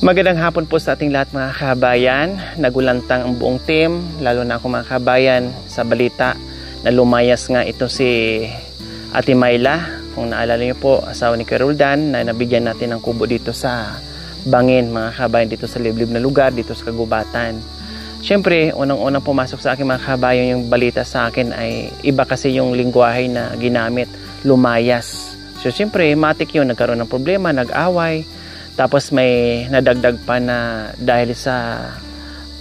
Magandang hapon po sa ating lahat mga kabayan. Nagulantang ang buong team, lalo na ako mga kabayan sa balita na lumayas nga ito si Ate Myla. Kung naalala niyo po, asawa ni Kuya Roldan na nabigyan natin ng kubo dito sa Bangin mga kabayan, dito sa liblib na lugar, dito sa Kagubatan. Siyempre, unang-unang pumasok sa akin mga kabayan, yung balita sa akin ay iba kasi yung lingwahe na ginamit, lumayas. So siyempre, matik yun, nagkaroon ng problema, nag-away. Tapos may nadagdag pa na dahil sa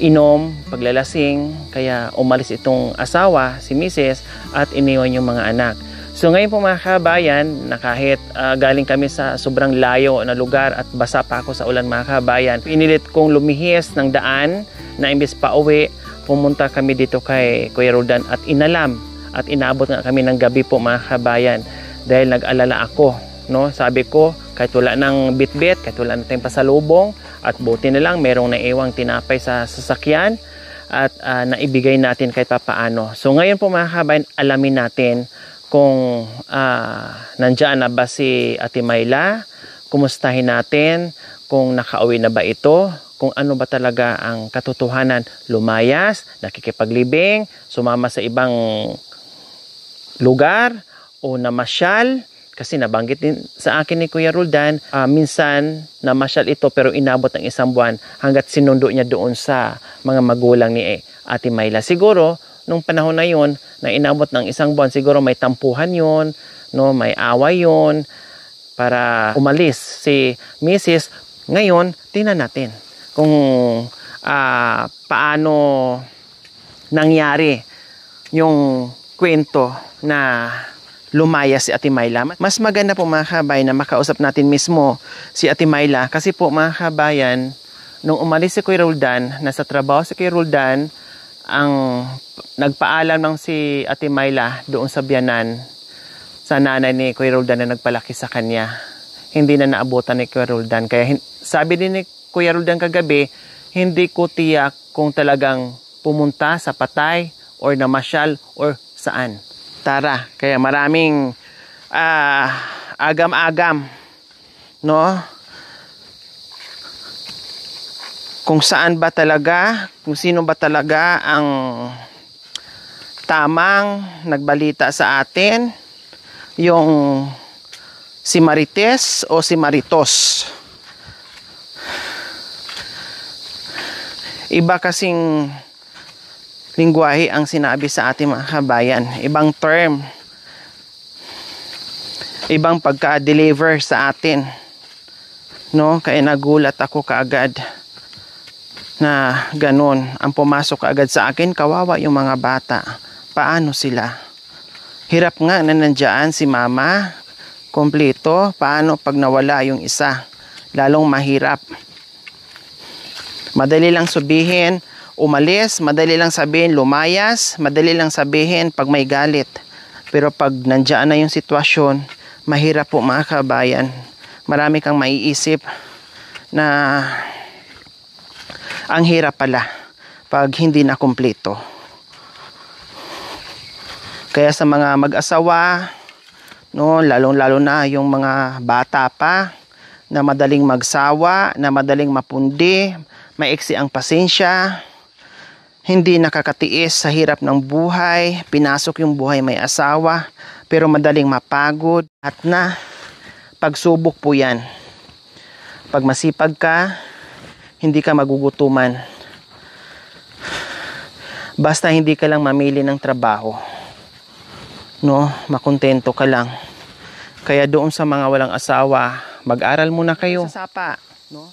inom, paglalasing, kaya umalis itong asawa, si Mrs. at iniwan yung mga anak. So ngayon po mga kabayan, na kahit galing kami sa sobrang layo na lugar at basa pa ako sa ulan mga kabayan, pinilit kong lumihis ng daan na imbes pa uwi, pumunta kami dito kay Kuya Roldan at inalam at inabot nga kami ng gabi po mga kabayan dahil nag-alala ako. No? Sabi ko, kahit wala ng bitbit, kahit wala na tayong pasalubong, at buti na lang merong naiwang tinapay sa sasakyan at naibigay natin kahit papaano. So ngayon po mga kabayan, alamin natin kung nandiyan na ba si Ate Myla, kumustahin natin kung nakauwi na ba ito, kung ano ba talaga ang katotohanan, lumayas, nakikipaglibing, sumama sa ibang lugar o namasyal. Kasi nabanggit din sa akin ni Kuya Roldan, minsan namasyal ito pero inabot ng isang buwan hanggat sinundo niya doon sa mga magulang ni Ate Myla. Siguro, nung panahon na yun, na inabot ng isang buwan, siguro may tampuhan yun, no? May away yun, para umalis si Mrs. Ngayon, tingnan natin kung paano nangyari yung kwento na lumayas si Ate Myla. Mas maganda po mga kabayan na makausap natin mismo si Ate Myla kasi po mga kabayan, nung umalis si Kuya Roldan, nasa trabaho si Kuya Roldan, ang nagpaalam ng si Ate Myla doon sa biyanan sa nanay ni Kuya Roldan na nagpalaki sa kanya. Hindi na naabutan ni Kuya Roldan. Kaya sabi din ni Kuya Roldan kagabi, hindi ko tiyak kung talagang pumunta sa patay or namasyal or saan. Tara, kaya maraming agam-agam, no? Kung saan ba talaga, kung sino ba talaga ang tamang nagbalita sa atin, yung si Marites o si Maritos. Iba kasing lingwahe ang sinabi sa ating mga kabayan, ibang term, ibang pagka-deliver sa atin, no? Kaya nagulat ako kaagad na ganun ang pumasok kaagad sa akin. Kawawa yung mga bata, paano sila? Hirap nga na nandiyan si mama kompleto, paano pag nawala yung isa? Lalong mahirap. Madali lang sabihin umalis, madali lang sabihin lumayas, madali lang sabihin pag may galit. Pero pag nandiyan na yung sitwasyon, mahirap po mga kabayan. Marami kang maiisip na ang hirap pala pag hindi na kumpleto. Kaya sa mga mag-asawa, no, lalong-lalo na yung mga bata pa na madaling magsawa, na madaling mapundi, maiksi ang pasensya, hindi nakakatiis sa hirap ng buhay, pinasok yung buhay may asawa, pero madaling mapagod. At na, pagsubok po yan. Pag masipag ka, hindi ka magugutuman. Basta hindi ka lang mamili ng trabaho. No, makontento ka lang. Kaya doon sa mga walang asawa, mag-aral muna kayo. Sa sapa, no?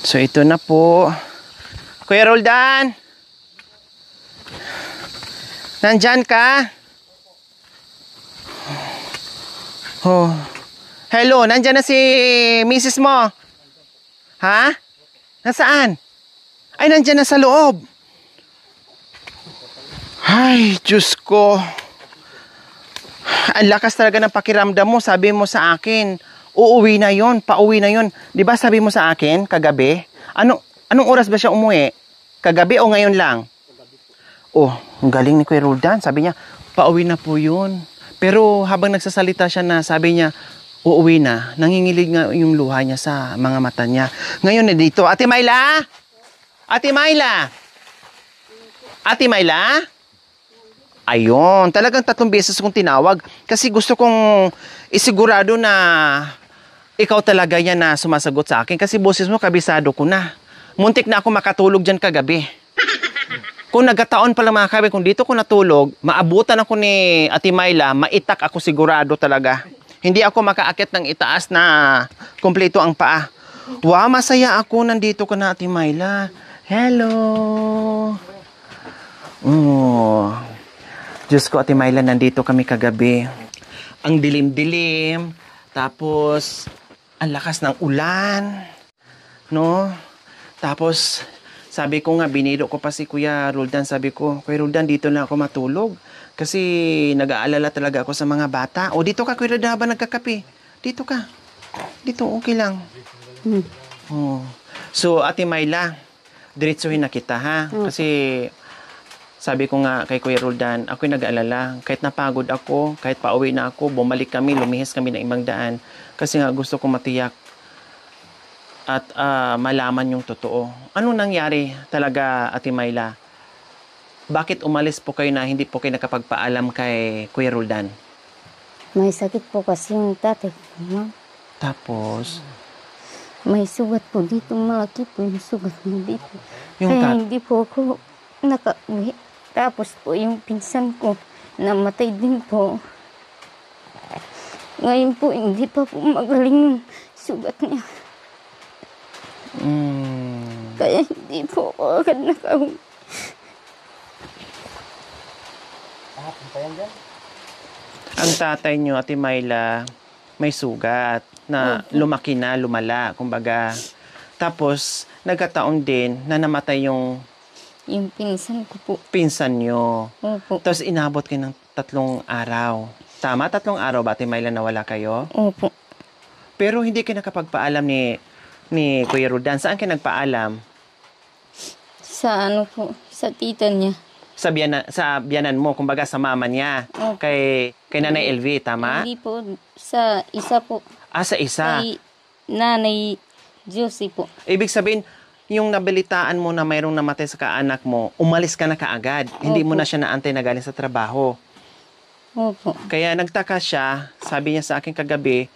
So ito na po. Kuya Roldan, nandyan ka? Oh. Hello, nandyan na si Mrs. mo? Ha? Nasaan? Ay, nandyan na sa loob. Ay, Diyos ko. Ang lakas talaga ng pakiramdam mo. Sabi mo sa akin, uuwi na yon, pauwi na yon. Di ba sabi mo sa akin kagabi? Anong oras ba siya umuwi? Kagabi o ngayon lang? Oh, ang galing ni Kuya Roldan. Sabi niya, pauwi na po yun. Pero habang nagsasalita siya na, sabi niya, uuwi na. Nangingilig nga yung luha niya sa mga mata niya. Ngayon na dito, Ate Myla? Ate Myla? Ate Myla? Ayun, talagang 3 beses kong tinawag kasi gusto kong isigurado na ikaw talaga yan na sumasagot sa akin kasi boses mo kabisado ko na. Muntik na ako makatulog dyan kagabi. Kung nagkataon pala mga kabe, kung dito ko natulog, maabutan ako ni Ate Myla, maitak ako sigurado talaga. Hindi ako makaakit ng itaas na kumpleto ang paa. Wow, masaya ako. Nandito ka na, Ate Myla. Hello. Oh. Diyos ko, Ate Myla, nandito kami kagabi. Ang dilim-dilim. Tapos, ang lakas ng ulan. No? Tapos, sabi ko nga, biniro ko pa si Kuya Roldan. Sabi ko, Kuya Roldan, dito na ako matulog. Kasi nag-aalala talaga ako sa mga bata. O, dito ka, Kuya Roldan, habang nagkakape. Dito ka. Dito, okay lang. Oh. So, Ate Myla, diretsuhin na kita, ha? Kasi, sabi ko nga kay Kuya Roldan, ako'y nag-aalala. Kahit napagod ako, kahit pauwi na ako, bumalik kami, lumihis kami ng ibang daan. Kasi nga gusto ko matiyak at malaman yung totoo. Ano nangyari talaga, Ate Myla? Bakit umalis po kayo na hindi po kayo nakapagpaalam kay Kuya Roldan? May sakit po kasi yung tatay ko, ma'am. Tapos, May sugat po dito, malaki po yung sugat mo dito. Yung Kaya hindi po ako nakauwi. Tapos po yung pinsan ko, namatay din po. Ngayon po, hindi pa po magaling yung sugat niya. Kaya hindi po ako agad nakauwi. ang tatay nyo, Ate Myla, may sugat na lumaki na, lumala, kumbaga. Tapos, nagkataon din na namatay yung Yung pinsan ko po. pinsan nyo. Opo. Tapos, inabot kayo ng 3 araw. Tama? 3 araw ba, Ate Myla, nawala kayo? Opo. Pero hindi kayo nakapagpaalam ni Kuya Roldan. Saan kayo nagpaalam? Sa ano po, sa tita niya. Sa biyanan mo, kumbaga sa mama niya. Opo. Kay Nanay LV, tama? Hindi po, sa isa po. Sa isa. Kay Nanay Josie po. Ibig sabihin, yung nabalitaan mo na mayroong namatay sa kaanak mo, umalis ka na kaagad. Hindi mo Opo. na siya naantay na galing sa trabaho. Opo. Kaya nagtaka siya, sabi niya sa akin kagabi,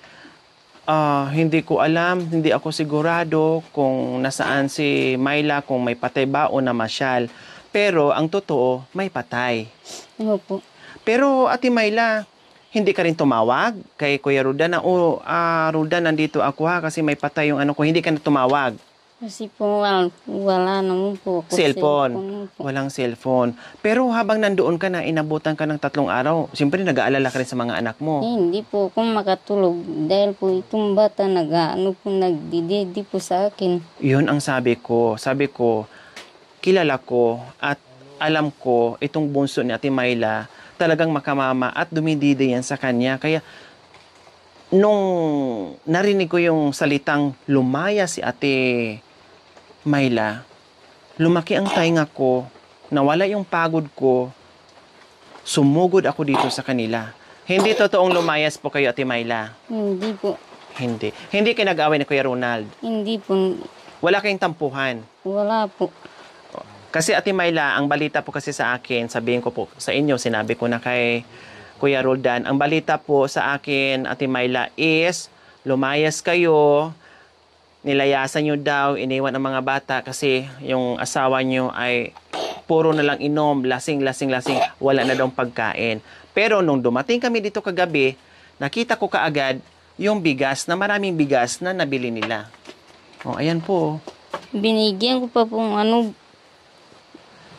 hindi ko alam, hindi ako sigurado kung nasaan si Myla, kung may patay ba o namasyal. Pero ang totoo, may patay. Opo. Pero Ate Myla, hindi ka rin tumawag kay Kuya Roldan na, Roldan, nandito ako ha, kasi may patay yung ano ko. Hindi ka na tumawag. Kasi po, wala naman po ako. Cellphone. Po. Walang cellphone. Pero habang nandoon ka na, inabutan ka ng 3 araw, siyempre nag-aalala ka rin sa mga anak mo. Hindi po ako makatulog dahil po itong bata nagdididi po sa akin. Yun ang sabi ko. Sabi ko, kilala ko at alam ko itong bunso ni Ate Myla talagang makamama at dumididi yan sa kanya. Kaya nung narinig ko yung salitang lumaya si Ate Myla, lumaki ang tainga ko, nawala yung pagod ko, sumugod ako dito sa kanila. Hindi totoong lumayas po kayo, Ate Myla. Hindi po. Hindi. Hindi kayo nag-away ni Kuya Ronald. Hindi po. Wala kayong tampuhan. Wala po. Kasi Ate Myla, ang balita po kasi sa akin, sabihin ko po sa inyo, sinabi ko na kay Kuya Roldan, ang balita po sa akin, Ate Myla, is lumayas kayo, nilayasan nyo daw, iniwan ang mga bata kasi yung asawa nyo ay puro na lang inom, lasing, wala na daw pagkain. Pero nung dumating kami dito kagabi, nakita ko kaagad yung bigas, na maraming bigas na nabili nila. Ayan po. Binigyan ko pa pong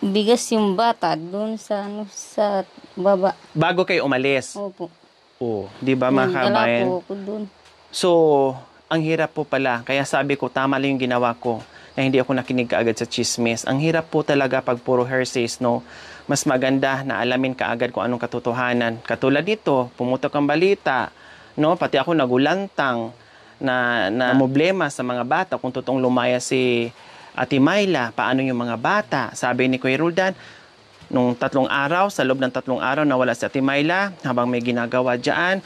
bigas yung bata doon sa sa baba. Bago kayo umalis. Opo. Di ba mga kabayan? po ako doon. So, ang hirap po pala. Kaya sabi ko, tama lang yung ginawa ko na hindi ako nakinig kaagad sa chismis. Ang hirap po talaga pag puro hearsays, no? Mas maganda na alamin kaagad kung anong katotohanan. Katulad dito, pumutok ang balita, no? Pati ako nagulantang na problema sa mga bata kung totoong lumaya si Ate Myla, paano yung mga bata? Sabi ni Kuya Roldan, nung 3 araw, sa loob ng 3 araw, nawala si Ate Myla habang may ginagawa dyan.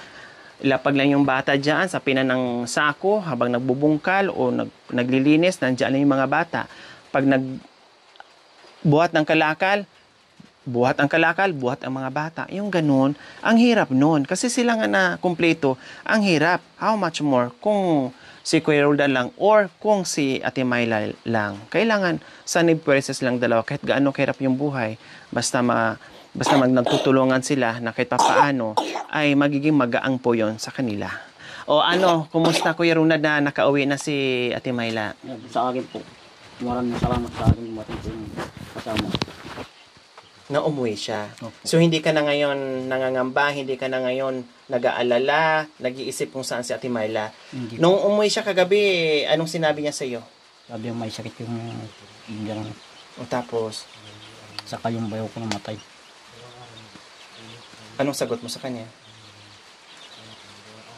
Ilapag lang yung bata dyan sa pinan ng sako habang nagbubungkal o naglilinis, nandiyan lang yung mga bata. Pag buhat ang kalakal, buhat ang mga bata. Yung ganun, ang hirap nun. Kasi sila nga na kumpleto, ang hirap. How much more kung si Kuya Roldan lang or kung si Ate Myla lang. Kailangan sanib pwersas lang dalawa kahit gaano kahirap yung buhay. Basta nagtutulungan sila na kahit papaano ay magiging magaang po yon sa kanila. O ano, kumusta Kuya Ronald na nakauwi na si Ate Myla? Sa akin po, maraming salamat sa akin dumating po yung kasama. Na umuwi siya. Opo. So hindi ka na ngayon nangangamba, hindi ka na ngayon nag-aalala, nag-iisip kung saan si Ate Myla. Hindi. Nung umuwi siya kagabi, anong sinabi niya sa iyo? Sabi yung may sakit yung ganun. O tapos, Saka yung bayaw ko namatay. anong sagot mo sa kanya?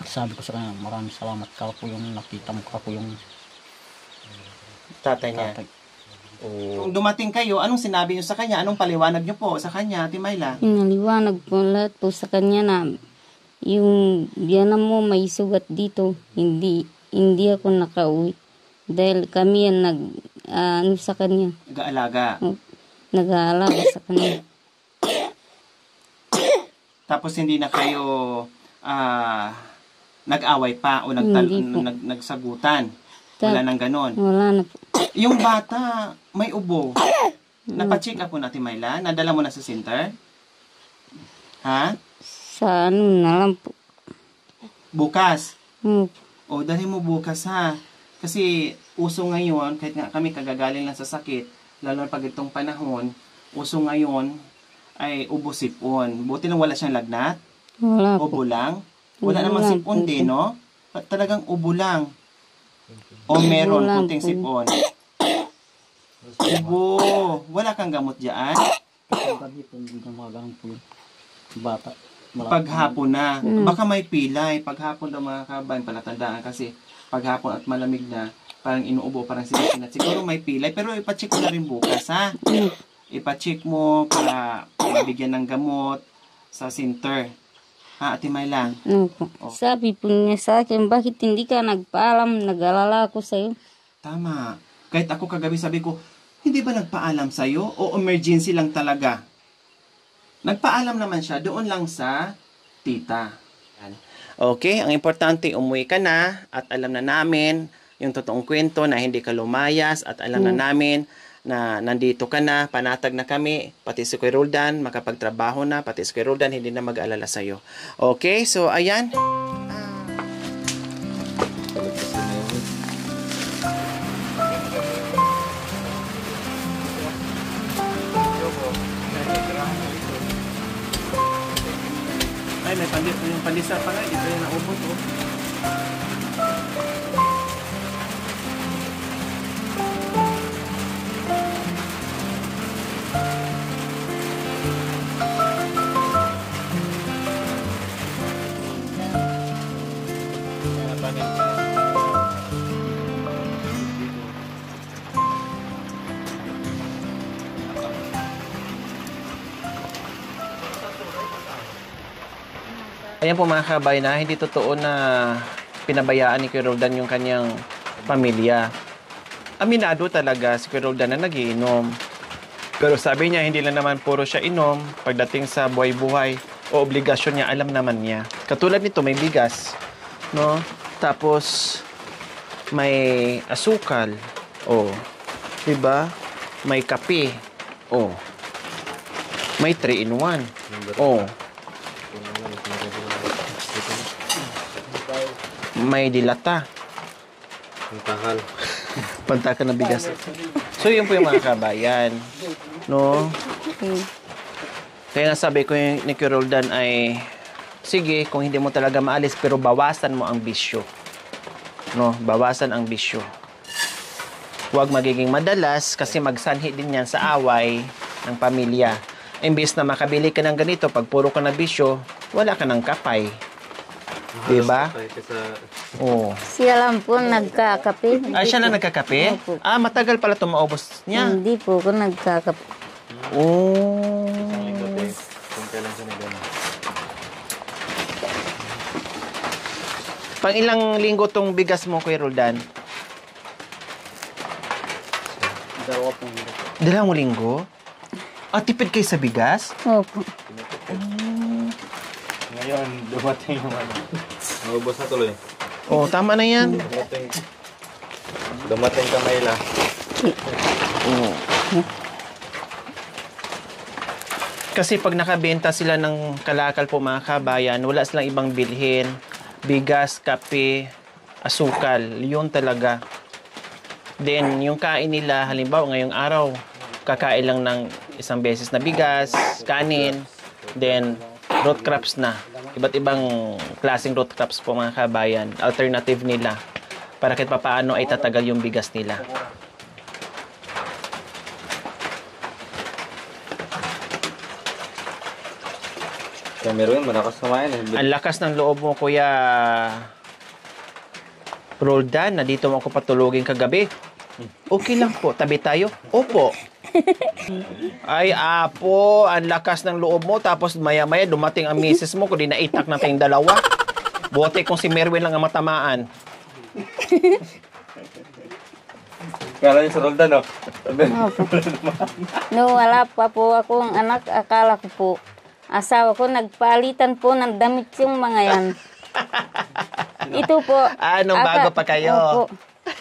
Sabi ko sa kanya, maraming salamat ka po yung nakita mo ka po yung Tatay niya. tatay. Kung dumating kayo, anong sinabi niyo sa kanya? Anong paliwanag niyo po sa kanya, Ate Myla? Pinaliwanag po lahat po sa kanya na yung biyanan mo may sugat dito. Hindi ako nakauwi. Dahil kami yan ano sa kanya. Nag-aalaga. Nag-aalaga sa kanya. Tapos hindi na kayo nag-away pa o Hindi po. nagsagutan. Wala nang ganon. Wala na po. Yung bata, may ubo. Napacheck up po natin, Myla? Nadala mo na sa center? Ha? Sa ano na lang po. Bukas. Hmm. O, dali mo bukas, ha? Kasi uso ngayon, kahit nga kami kagagaling lang sa sakit, lalo na pag itong panahon, uso ngayon ay ubo sipon. Buti lang wala siyang lagnat. Wala po. Ubo lang. Wala namang Ubo lang sipon po. din, no? Talagang ubo lang. O meron lang kunting po. sipon. Ubo. Wala kang gamot dyan. Kasi gabi po, hindi na magalang po yung bata. Paghapon na. Baka may pilay. Paghapon daw mga kabayan, palatandaan kasi paghapon at malamig na, parang inuubo, parang sinasinat. Siguro may pilay, pero ipacheck mo na rin bukas, ha? Ipacheck mo para mabigyan ng gamot sa center. Ha, Ate Myla? Ano po. Sabi po niya sa akin, bakit hindi ka nagpaalam? Nag-alala ako sa'yo. Tama. Kahit ako kagabi sabi ko, hindi ba nagpaalam sa'yo? O emergency lang talaga? Nagpaalam naman siya doon lang sa tita. Okay, ang importante, umuwi ka na at alam na namin yung totoong kwento na hindi ka lumayas at alam na namin na nandito ka na, panatag na kami, pati si Kuya Roldan, makapagtrabaho na, pati si Kuya Roldan, hindi na mag-alala sa'yo. Okay, so ayan. Ay, may yung pandesal pa nga, ito yung naubos, oh. Ayan po mga kabay na hindi totoo na pinabayaan ni Kuya Roldan yung kanyang pamilya. Aminado talaga si Kuya Roldan na nagiinom. Pero sabi niya hindi lang naman puro siya inom. Pagdating sa buhay-buhay o obligasyon niya, alam naman niya. Katulad nito, may bigas, no? Tapos may asukal, oh. 'Di ba? May kape, oh. May 3-in-1, oh. May dilata. Pantakal. Pantakan na bigas. So, yun po yung mga kabayan. No? Kaya nasabi ko yung ni Kuya Roldan ay, sige, kung hindi mo talaga maalis, pero bawasan mo ang bisyo. No? Bawasan ang bisyo. Huwag magiging madalas kasi magsanhi din yan sa away ng pamilya. Imbes na makabili ka ng ganito, pag puro ka na bisyo, wala ka ng kapay. Diba? Oo. Siya lang po nagkakape. Ay, siya na nagkakape? Opo. Ah, matagal pala ito maubos niya. Hindi po ako nagkakape. Oh. Kung kailan siya nagano. Pang ilang linggo tong bigas mo, Kuya Roldan? Dalawa pong linggo. 2 linggo? Ah, tipid kayo sa bigas? Opo. Ngayon, dumating yung ano. Naubos na tuloy. Oh, tama na yan. Dumating ka, Mayla. Oo. Kasi pag nakabenta sila ng kalakal po mga kabayan, wala silang ibang bilhin. Bigas, kape, asukal. Yun talaga. Then, yung kain nila, halimbawa ngayong araw, kakain lang ng isang beses na bigas, kanin, then root crops na. Iba't ibang klaseng root crops po mga kabayan. Alternative nila. Para kahit papaano ay tatagal yung bigas nila. Kaya meron, malakas kumain eh. Ang lakas ng loob mo, Kuya Roldan, na dito mo ako patulogin kagabi. Okay lang po, tabi tayo. Opo. Ay, apo, ang lakas ng loob mo. Tapos maya-maya dumating ang misis mo, kundi naitak na tayong dalawa. Bote kung si Merwin lang ang matamaan. Kala niyo sa Roldan, no? Opo. No, wala pa po akong anak. Akala ko po, asawa ko, nagpalitan po ng damit yung mga yan. Ito po. Nung bago pa kayo? Opo.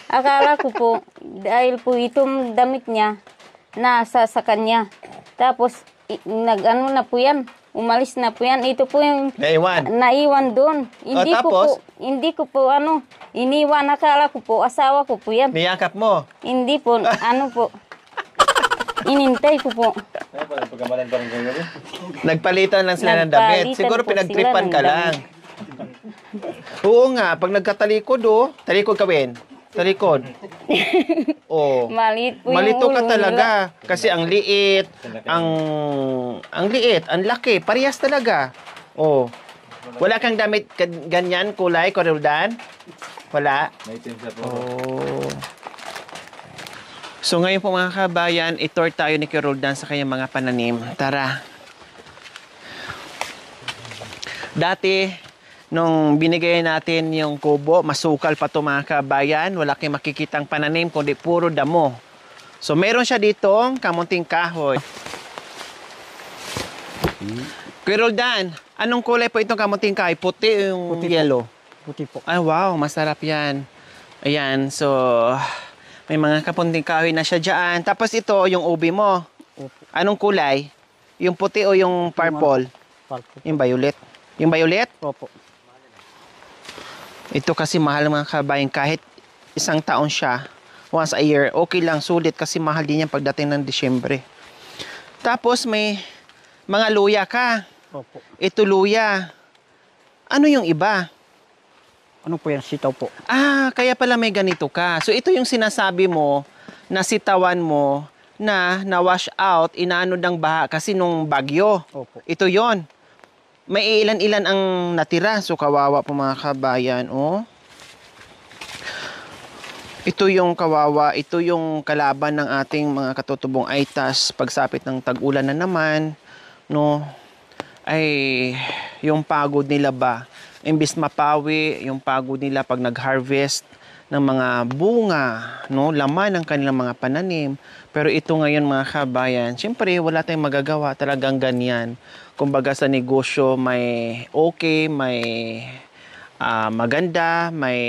Akala ko po, dahil po itong damit niya, nasa sa kanya. Tapos, nag-ano na po yan. Umalis na po yan. Ito po yung naiwan doon. Hindi tapos? Hindi ko po iniwan. Akala ko po, asawa ko po yan. Niyakap mo? Hindi po, ano po. Inintay ko po. Nagpalitan lang sila ng damit. Siguro pinagtripan ka lang. Oo nga, pag nagkatalikod, talikod ka, Ben. Talikod. Oh. Malit po Malito yung ka ulo talaga. Kasi ang liit, ang liit, ang laki, parehas talaga. Oh. Wala kang damit ganyan, kulay, Kuya Roldan? Wala? Oh. So ngayon po mga kabayan, itour tayo ni Kuya Roldan sa kanyang mga pananim. Tara. Dati, nung binigay natin yung kubo, masukal pa ito mga kabayan. Wala kayong makikitang pananim, kundi puro damo. So meron siya ditong kamunting kahoy. Kuya Roldan, anong kulay po itong kamunting kahoy? Puti o yung yellow? Puti po. Ay wow, masarap yan. Ayan, so may mga kamunting kahoy na siya dyan. Tapos ito, yung ubi mo. Opo. Anong kulay? Yung puti o yung purple? Purple. Yung violet? Yung violet? Opo. Ito kasi mahal mga kabayan, kahit isang taon siya, once a year, okay lang, sulit kasi mahal din yan pagdating ng Disyembre. Tapos may mga luya ka. Opo. Ito luya. Ano yung iba? Ano po yan? Sitaw po. Ah, kaya pala may ganito ka. So ito yung sinasabi mo, na sitawan mo, na na-wash out, inano ng baha kasi nung bagyo. Opo. Ito yon. May ilan-ilan ang natira. So, kawawa po mga kabayan, oh. Ito yung kawawa. Ito yung kalaban ng ating mga katutubong aitas. Pagsapit ng tag-ulan na naman, no, ay yung pagod nila ba? Imbis mapawi, yung pagod nila pag nag-harvest ng mga bunga, no, laman ng kanilang mga pananim. Pero ito ngayon mga kabayan, syempre wala tayong magagawa, talagang ganyan. Kumbaga sa negosyo may okay, may maganda, may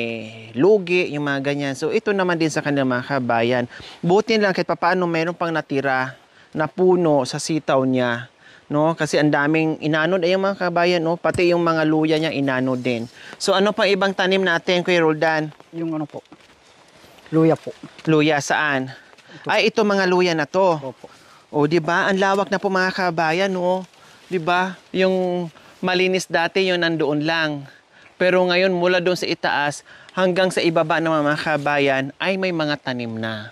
lugi, yung mga ganyan. So ito naman din sa kanilang mga kabayan. Buti lang kahit papaano meron pang natira na puno sa sitaw niya. No? Kasi ang daming inanod ay yung mga kabayan, no? Pati yung mga luya niya inanod din. So ano pang ibang tanim natin, Kuya Roldan? Yung ano po? Luya po. Luya saan? Ay, ito mga luya na to. Opo. O, di ba? Ang lawak na po mga kabayan, no? Di ba? Yung malinis dati, yun nandoon lang. Pero ngayon, mula doon sa itaas hanggang sa ibaba ng mga kabayan, ay may mga tanim na.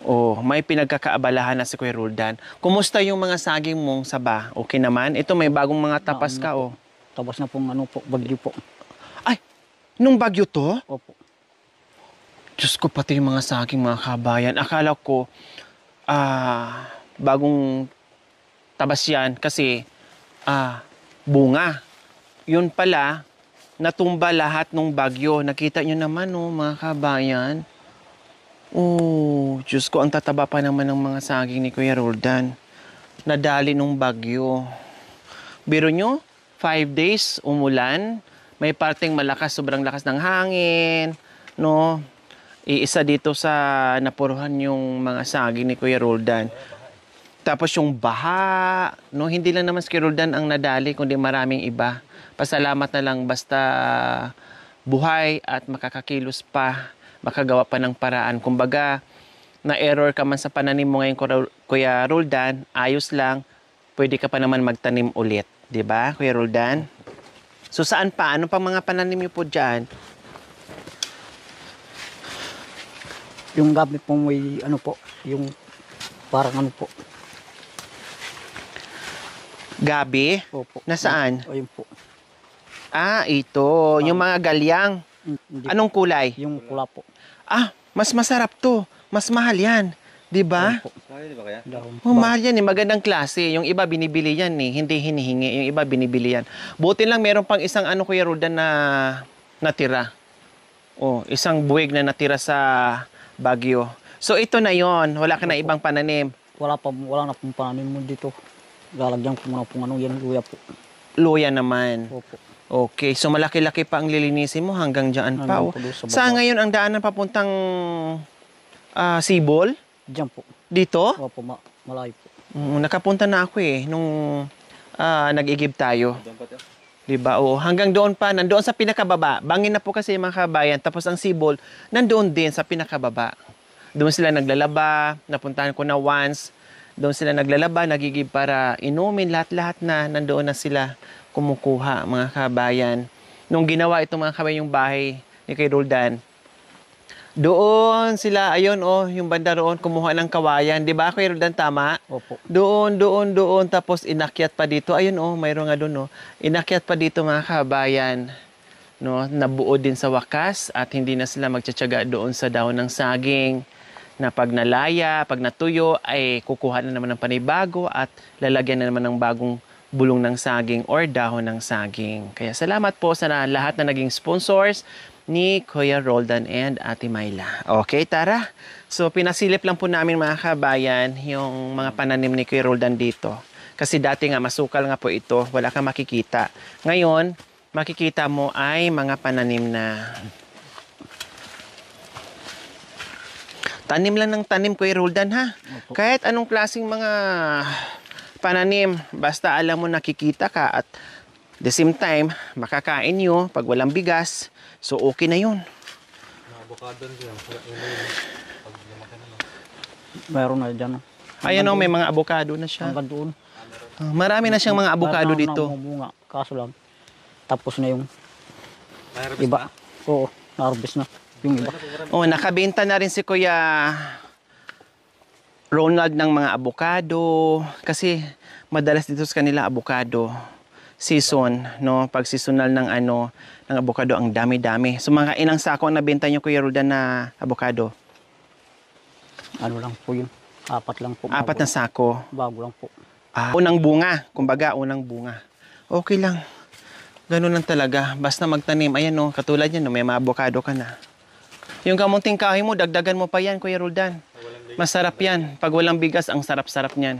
O, may pinagkakaabalahan na si Kuya Roldan. Kumusta yung mga saging mong saba? Okay naman? Ito, may bagong mga tapas ka, o. Tapos na pong ano po, bagyo po. Ay, nung bagyo to? Opo. Diyos ko, pati yung mga saging mga kabayan. Akala ko, bagong tabas yan kasi bunga. Yun pala, natumba lahat ng bagyo. Nakita nyo naman, oh, mga kabayan. Oh, Diyos ko, ang tataba pa naman ng mga saging ni Kuya Roldan. Nadali nung bagyo. Biro nyo, 5 days umulan. May parteng malakas, sobrang lakas ng hangin. No? Iisa dito sa napuruhan yung mga saging ni Kuya Roldan. Tapos yung baha, no, hindi lang naman si Roldan ang nadali, kundi maraming iba. Pasalamat na lang basta buhay at makakakilos pa, makagawa pa ng paraan. Kumbaga, na-error ka man sa pananim mo ngayon, Kuya Roldan, ayos lang, pwede ka pa naman magtanim ulit. 'Di ba, Kuya Roldan? So saan pa? Ano pang mga pananim niyo po dyan? Yung gabi po may ano po, yung parang ano po. Gabi? Opo. Nasaan? Ayun po. Ah, ito. Yung mga galyang. Hindi Anong kulay? yung pula po. Ah, mas masarap to. Mas mahal yan. 'Di ba? Ayun po. Di ba kaya? Dahon. Oh, mahal yan eh. Magandang klase. Yung iba binibili yan eh. Hindi hinihingi. Yung iba binibili yan. Buti lang meron pang isang ano, Kuya Roldan, na natira. Oh, isang buwig na natira sa Baguio. So ito na yon. Wala ka na ibang pananim. Wala na pong pananim mo dito. Lalagyan ko muna pong ano yan, luya po. Luya naman. Opo. Okay, so malaki-laki pa ang lilinisin mo hanggang dyan pa. Hanggang Oh. po doon sa baba. Saan ngayon ang daanan papuntang Sibol? Diyan po. Dito? Opo, malayo po. Nakapunta na ako eh, nung nag-igib tayo. Doon pa tayo. Diba? O, hanggang doon pa, nandoon sa pinakababa. Bangin na po kasi mga kabayan. Tapos ang Sibol, nandoon din sa pinakababa. Doon sila naglalaba, napuntahan ko na once. Doon sila naglalaba, nagigib para inumin, lahat-lahat na nandoon na sila kumukuha, mga kabayan. Nung ginawa itong mga kabayan yung bahay ni kay Roldan, doon sila, ayun oh, yung banda roon, kumuha ng kawayan. Di ba, Kuya Roldan, tama? Opo. Doon, tapos inakyat pa dito. Ayun oh, mayroon nga doon oh. Inakyat pa dito mga kabayan. No, nabuo din sa wakas at hindi na sila magtsatsaga doon sa dahon ng saging na pag nalaya, pag natuyo, ay kukuha na naman ng panibago at lalagyan na naman ng bagong bulong ng saging or dahon ng saging. Kaya salamat po sa lahat na naging sponsors ni Kuya Roldan and Ate Myla. Okay, tara. So, pinasilip lang po namin mga kabayan yung mga pananim ni Kuya Roldan dito. Kasi dati nga, masukal nga po ito. Wala kang makikita. Ngayon, makikita mo ay mga pananim na tanim lang ng tanim, Kuya Roldan, ha? Opo. Kahit anong klaseng mga pananim, basta alam mo nakikita ka at the same time, makakain nyo pag walang bigas. So, okay na yun. Mga avocado din. Pag lumaki na. Meron na dyan. Ayan o, may mga avocado na siya. Hanggang doon. Marami na siyang mga avocado Meron na dito. namumunga. Kaso lang, tapos na yung May iba. Oo, na-harvest na yung iba. Oh, nakabenta na rin si Kuya Ronald ng mga avocado. Kasi madalas dito sa kanila avocado season, no? Pag seasonal ng ng avocado, ang dami-dami. So mga inang sako ang nabenta niyo, Kuya Roldan, na avocado? Ano lang po yun. 4 lang po. 4 na sako. Bago lang po. Unang bunga. Kumbaga, unang bunga. Okay lang. Ganun lang talaga. Basta magtanim. Ayan no, katulad yan, no, may mga avocado ka na. Yung kamunting kahoy mo, dagdagan mo pa yan, Kuya Roldan. Masarap yan. Pag walang bigas, ang sarap-sarap niyan.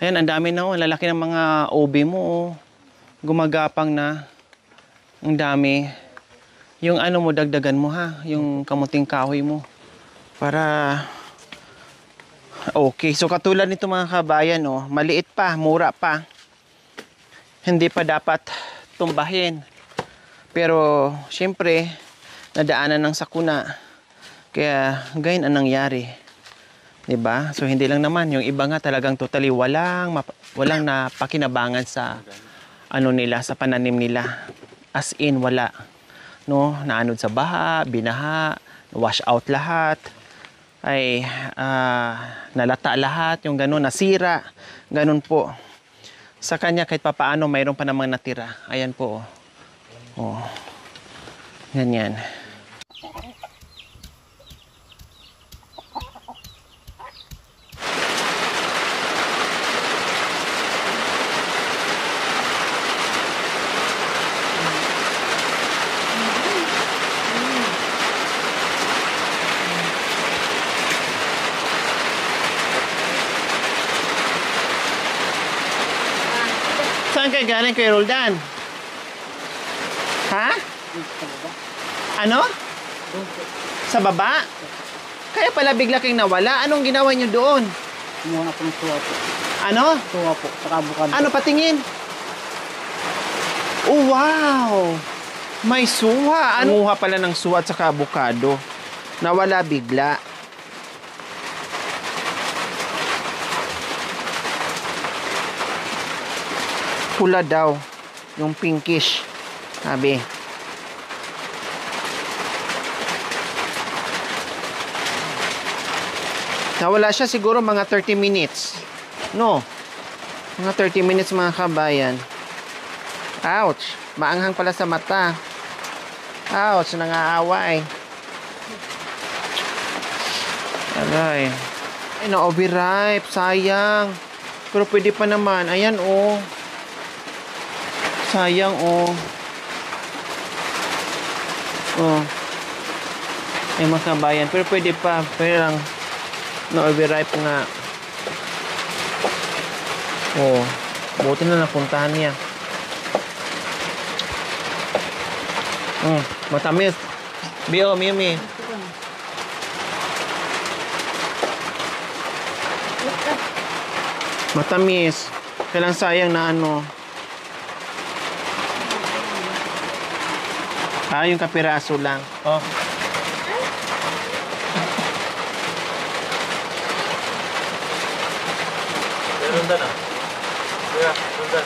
Ayan, ang dami na oh. Lalaki ng mga OB mo oh. Gumagapang na. Ang dami. Yung ano mo, dagdagan mo ha. Yung kamunting kahoy mo. Para okay. So katulad nito mga kabayan oh, maliit pa, mura pa. Hindi pa dapat tumbahin. Pero syempre, nadaanan ng sakuna. Kaya gayon ang nangyari. 'Di ba? So hindi lang naman yung iba nga talagang totally walang napakinabangan sa nila, sa pananim nila. As in wala. No, naanod sa baha, binaha, wash out lahat. Ay nalata lahat, yung ganun, nasira. Ganun po. Sa kanya kahit papaano mayroon pa namang natira. Ayan po. Oh. Ganyan. Saan kayo galing kay Roldan? Ha? Ano? Sa baba? Kaya pala bigla kayong nawala. Anong ginawa nyo doon? Kumuha na po ng suwa po. Ano? Suwa po, saka bukad. Ano patingin? Oh, wow! May suha. Ano? Kumuha pala ng suha at saka abukado. Nawala bigla. Pula daw. Yung pinkish. Sabi. Nawala siya siguro mga 30 minutes. No. Mga 30 minutes mga kabayan. Ouch. Maanghang pala sa mata. Ouch. Nangaaway. Aray. Ay, na-overripe. Sayang. Pero pwede pa naman. Ayan, oh. Sayang, oh. Oh. Ay, mga kabayan. Pero pwede pa. Pero lang, na-overripe nga. Oh. Buti na napuntahan niya. Matamis. Bio, Mimi. Matamis. Kailang sayang na ano. Yung kapiraso lang. Oh. Rundan na. Kuya, rundan.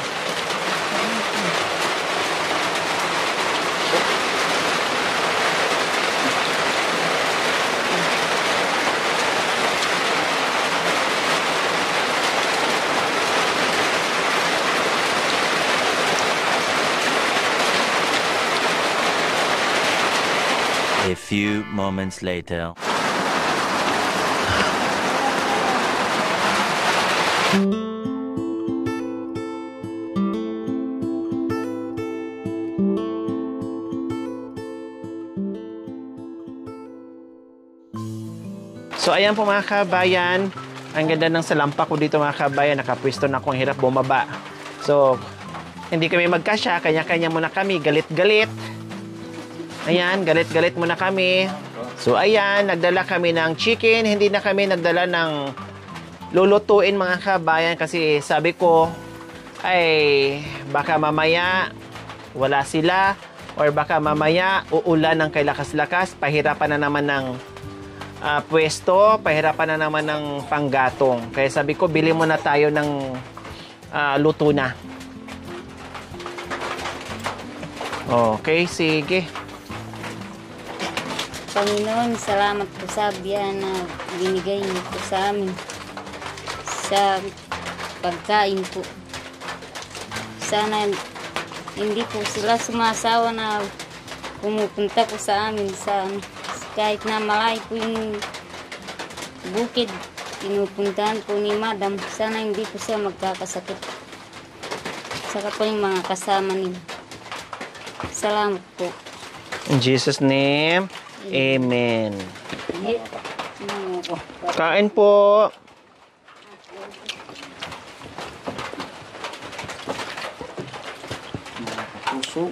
A few moments later. So ayan po mga kabayan, ang ganda ng salampa ko dito mga kabayan, nakapwesto na akong hirap bumaba. So hindi kami magkasya, kanya-kanya muna kami, galit-galit. Ayan, galit-galit muna kami. So ayan, nagdala kami ng chicken, hindi na kami nagdala ng lulutuin mga kabayan kasi sabi ko ay baka mamaya wala sila or baka mamaya uulan ng kay lakas-lakas, pahirapan na naman ng pwesto, pahirapan na naman ng panggatong. Kaya sabi ko, bili muna tayo ng luto na. Okay, sige. Panginoon, salamat po sa biyaya na binigay niyo po sa amin. Sa pagkain po. Sana hindi po sila sumasawa na pumupunta po sa amin sa kahit na malayo po yung bukid, pinupuntahan po ni Madam. Sana hindi po siya magkakasakit. Saka po yung mga kasama niya. Salamat po. In Jesus' name, Amen. Kain po. Puso.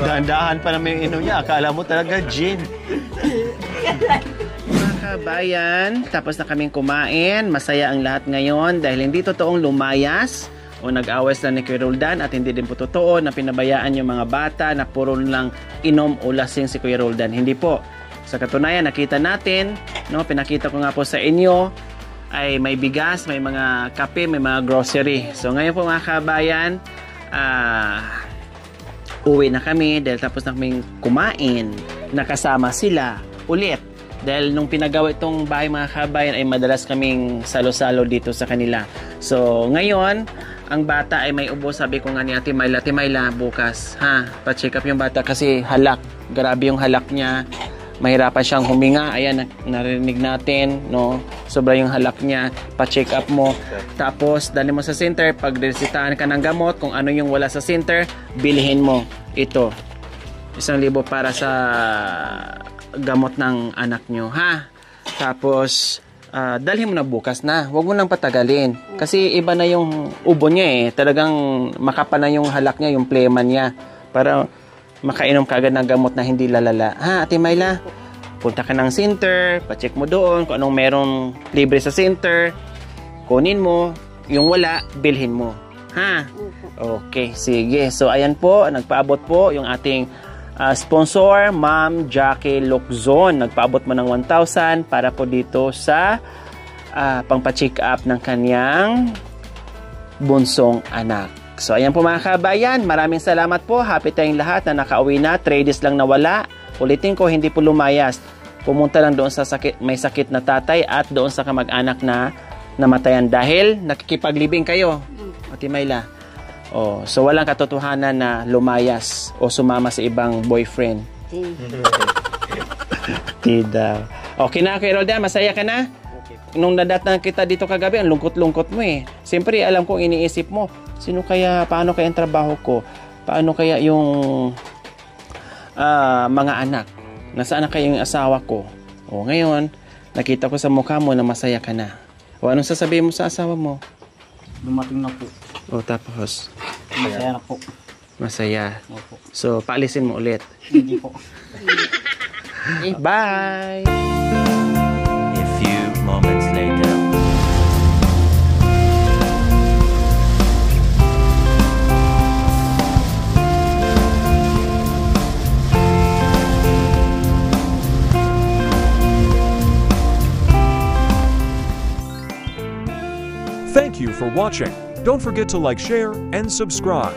Dahan-dahan pa naman yung inom niya. Akala mo talaga gin. Mga kabayan, tapos na kaming kumain. Masaya ang lahat ngayon dahil hindi totoong lumayas o nag-away sila ni Kuya Roldan at hindi din po totoo na pinabayaan yung mga bata na puro lang inom o lasing si Kuya Roldan. Hindi po. Sa katunayan, nakita natin, no, pinakita ko nga po sa inyo, ay may bigas, may mga kape, may mga grocery. So ngayon po mga kabayan, uwi na kami dahil tapos na kaming kumain. Nakasama sila ulit. Dahil nung pinagawa itong bahay mga kabayan ay madalas kaming salo-salo dito sa kanila. So ngayon, ang bata ay may ubo. Sabi ko nga ni Ate Mayla, bukas, ha, pa-check up yung bata kasi halak. Grabe yung halak niya. Mahirapan siyang huminga. Ayan, narinig natin, no? Sobra yung halak niya. Pa-check up mo. Tapos, dali mo sa center. Pag resitahan ka ng gamot, kung ano yung wala sa center, bilhin mo. Ito. 1,000 para sa gamot ng anak nyo, ha? Tapos, dalhin mo na bukas na. Huwag mo nang patagalin. Kasi iba na yung ubo niya eh. Talagang makapal na yung halak niya, yung plema niya. Para makainom ka agad ng gamot na hindi lalala. Ha, Ate Mayla? Punta ka ng center, pa-check mo doon kung anong merong libre sa center. Kunin mo. Yung wala, bilhin mo. Ha? Okay, sige. So, ayan po. Nagpaabot po yung ating sponsor, Ma'am Jackie Loczon. Nagpaabot mo ng 1,000 para po dito sa pangpa-check up ng kanyang bunsong anak. So, ayan po mga kabayan. Maraming salamat po. Happy tayong lahat na nakauwi na. 3 days lang nawala. Ulitin ko, hindi po lumayas. Pumunta lang doon sa may sakit na tatay at doon sa kamag-anak na namatayan dahil nakikipaglibing kayo. Ate Mayla. Oh, so walang katotohanan na lumayas o sumama sa ibang boyfriend. Tida. Okay na, Kuya Roldan, masaya ka na? Nung nadatnan kita dito kagabi, ang lungkot-lungkot mo eh. Siyempre, alam kong iniisip mo, paano kaya ang trabaho ko? Paano kaya yung mga anak? Nasaan na kaya yung asawa ko? O ngayon, nakita ko sa mukha mo na masaya ka na. O anong sasabihin mo sa asawa mo? Dumating na po. O tapos? Masaya na po. Masaya. Opo. So, paalisin mo ulit. Hindi po. Bye! A few moments later. Thank you for watching. Don't forget to like, share, and subscribe.